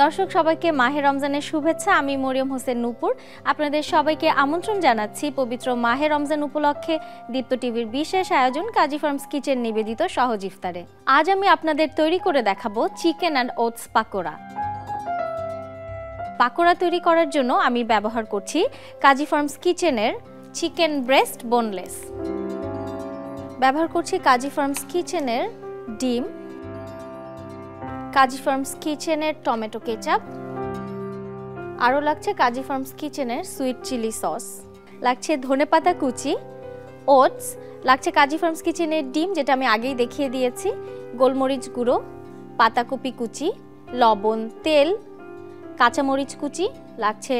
দর্শক সবাইকে মাহে রমজানের শুভেচ্ছা। আমি মরিয়ম হোসেন নূপুর আপনাদের সবাইকে আমন্ত্রণ জানাচ্ছি পবিত্র মাহে রমজান উপলক্ষে দীপ্ত টিভির বিশেষ আয়োজন কাজী ফার্মস কিচেন নিবেদিত সহজ ইফতারে। আজ আমি আপনাদের তৈরি করে দেখাবো chicken and oats pakora. Pakora তৈরি করার জন্য আমি ব্যবহার করছি কাজী ফার্মস কিচেনের চিকেন ব্রেস্ট বোনলেস, ব্যবহার করছি কাজী ফার্মস কিচেনের ডিম, কাজী ফার্মস কিচেনের টমেটো কেচাপ, আরও লাগছে কাজী ফার্মস কিচেনের সুইট চিলি সস, লাগছে ধনেপাতা কুচি, ওটস, লাগছে কাজী ফার্মস কিচেনের ডিম যেটা আমি আগেই দেখিয়ে দিয়েছি, গোলমরিচ গুঁড়ো, পাতাকপি কুচি, লবণ, তেল, কাঁচামরিচ কুচি, লাগছে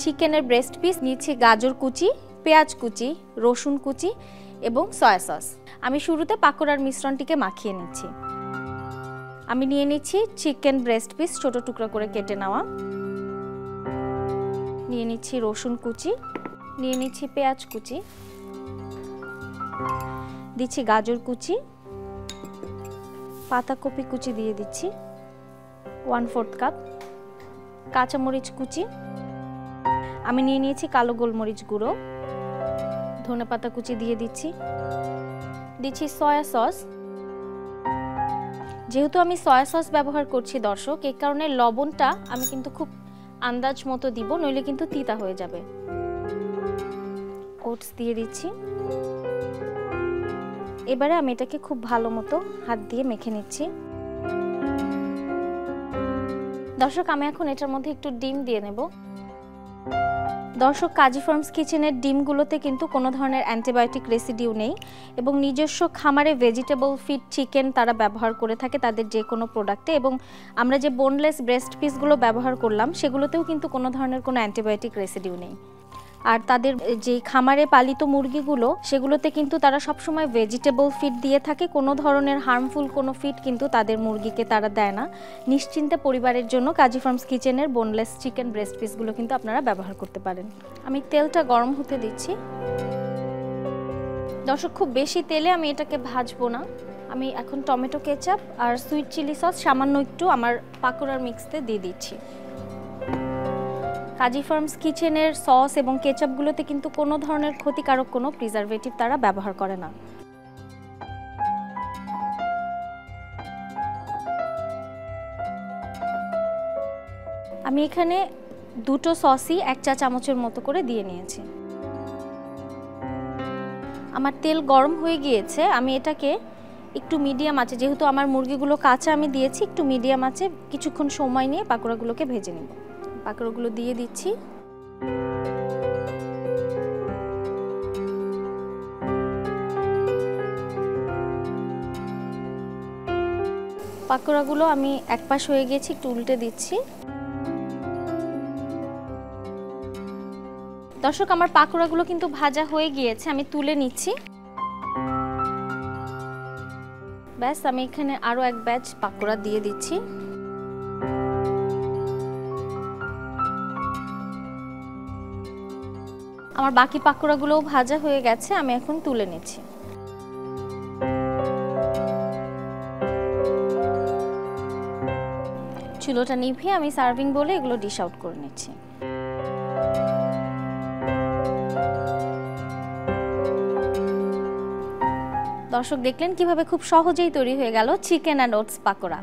চিকেনের ব্রেস্ট পিস, নিচ্ছি গাজর কুচি, পেঁয়াজ কুচি, রসুন কুচি এবং সয়া সস। আমি শুরুতে পাকোড়ার মিশ্রণটিকে মাখিয়ে নিচ্ছি। আমি নিয়ে নিচ্ছি চিকেন ব্রেস্ট পিস ছোট টুকরো করে কেটে নেওয়া, নিয়ে নিচ্ছি রসুন কুচি, নিয়ে নিচ্ছি পেঁয়াজ কুচি, দিচ্ছি গাজর কুচি, পাতাকপি কুচি দিয়ে দিচ্ছি 1/4 কাপ, কাঁচামরিচ কুচি, আমি নিয়ে নিয়েছি কালো গোলমরিচ গুঁড়ো, ধনেপাতা কুচি দিয়ে দিচ্ছি, দিচ্ছি সয়া সস। যেহেতু আমি সয়া সস ব্যবহার করছি দর্শক, এই কারণে লবণটা আমি কিন্তু খুব আন্দাজ মতো দিব, নইলে কিন্তু তিতা হয়ে যাবে। ওটস দিয়ে দিচ্ছি। এবারে আমি এটাকে খুব ভালো মতো হাত দিয়ে মেখে নিচ্ছি। দর্শক আমি এখন এটার মধ্যে একটু ডিম দিয়ে নেব। দর্শক কাজী ফার্মস কিচেনের ডিমগুলোতে কিন্তু কোনো ধরনের অ্যান্টিবায়োটিক রেসিডিউ নেই এবং নিজস্ব খামারে ভেজিটেবল ফিড চিকেন তারা ব্যবহার করে থাকে তাদের যে কোনো প্রোডাক্টে, এবং আমরা যে বোনলেস ব্রেস্ট পিসগুলো ব্যবহার করলাম সেগুলোতেও কিন্তু কোনো ধরনের কোনো অ্যান্টিবায়োটিক রেসিডিউ নেই। আর তাদের যে খামারে পালিত মুরগিগুলো সেগুলোতে কিন্তু তারা সবসময় ভেজিটেবল ফিড দিয়ে থাকে, কোনো ধরনের হার্মফুল কোনো ফিড কিন্তু তাদের মুরগিকে তারা দেয় না। নিশ্চিন্তে পরিবারের জন্য কাজী ফার্মস কিচেনের বোনলেস চিকেন ব্রেস্ট পিসগুলো কিন্তু আপনারা ব্যবহার করতে পারেন। আমি তেলটা গরম হতে দিচ্ছি। দর্শক খুব বেশি তেলে আমি এটাকে ভাজবো না। আমি এখন টমেটো কেচাপ আর সুইট চিলি সস সামান্য একটু আমার পাকোড়ার মিক্সতে দিয়ে দিচ্ছি। কাজী ফার্মস কিচেনের সস এবং কেচাপগুলোতে কিন্তু কোনো ধরনের ক্ষতিকারক কোনো প্রিজারভেটিভ তারা ব্যবহার করে না। আমি এখানে দুটো সসই 1 চা চামচের মতো করে দিয়ে নিয়েছি। আমার তেল গরম হয়ে গিয়েছে, আমি এটাকে একটু মিডিয়াম আঁচে, যেহেতু আমার মুরগিগুলো কাঁচা আমি দিয়েছি, একটু মিডিয়াম আঁচে কিছুক্ষণ সময় নিয়ে পাকোড়াগুলোকে ভেজে নেব। পাকোড়াগুলো দিয়ে দিচ্ছি। পাকোড়াগুলো আমি এক পাশ হয়ে গিয়েছি, একটু উল্টে দিচ্ছি। দর্শক আমার পাকোড়াগুলো কিন্তু ভাজা হয়ে গিয়েছে, আমি তুলে নিচ্ছি। ব্যাস, আমি এখানে আরো এক ব্যাচ পাকোড়া দিয়ে দিচ্ছি। আমার বাকি পাকোড়াগুলোও ভাজা হয়ে গেছে, আমি এখন তুলে নিচ্ছি। চুলোটা নিভিয়ে আমি সার্ভিং বলে এগুলো ডিশ আউট করে নিচ্ছি। দর্শক দেখলেন কিভাবে খুব সহজেই তৈরি হয়ে গেল চিকেন অ্যান্ড ওটস পাকোড়া।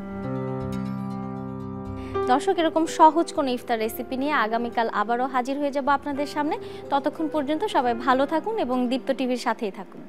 দর্শক এরকম সহজ কোনো ইফতার রেসিপি নিয়ে আগামীকাল আবারও হাজির হয়ে যাব আপনাদের সামনে। ততক্ষণ পর্যন্ত সবাই ভালো থাকুন এবং দীপ্ত টিভির সাথেই থাকুন।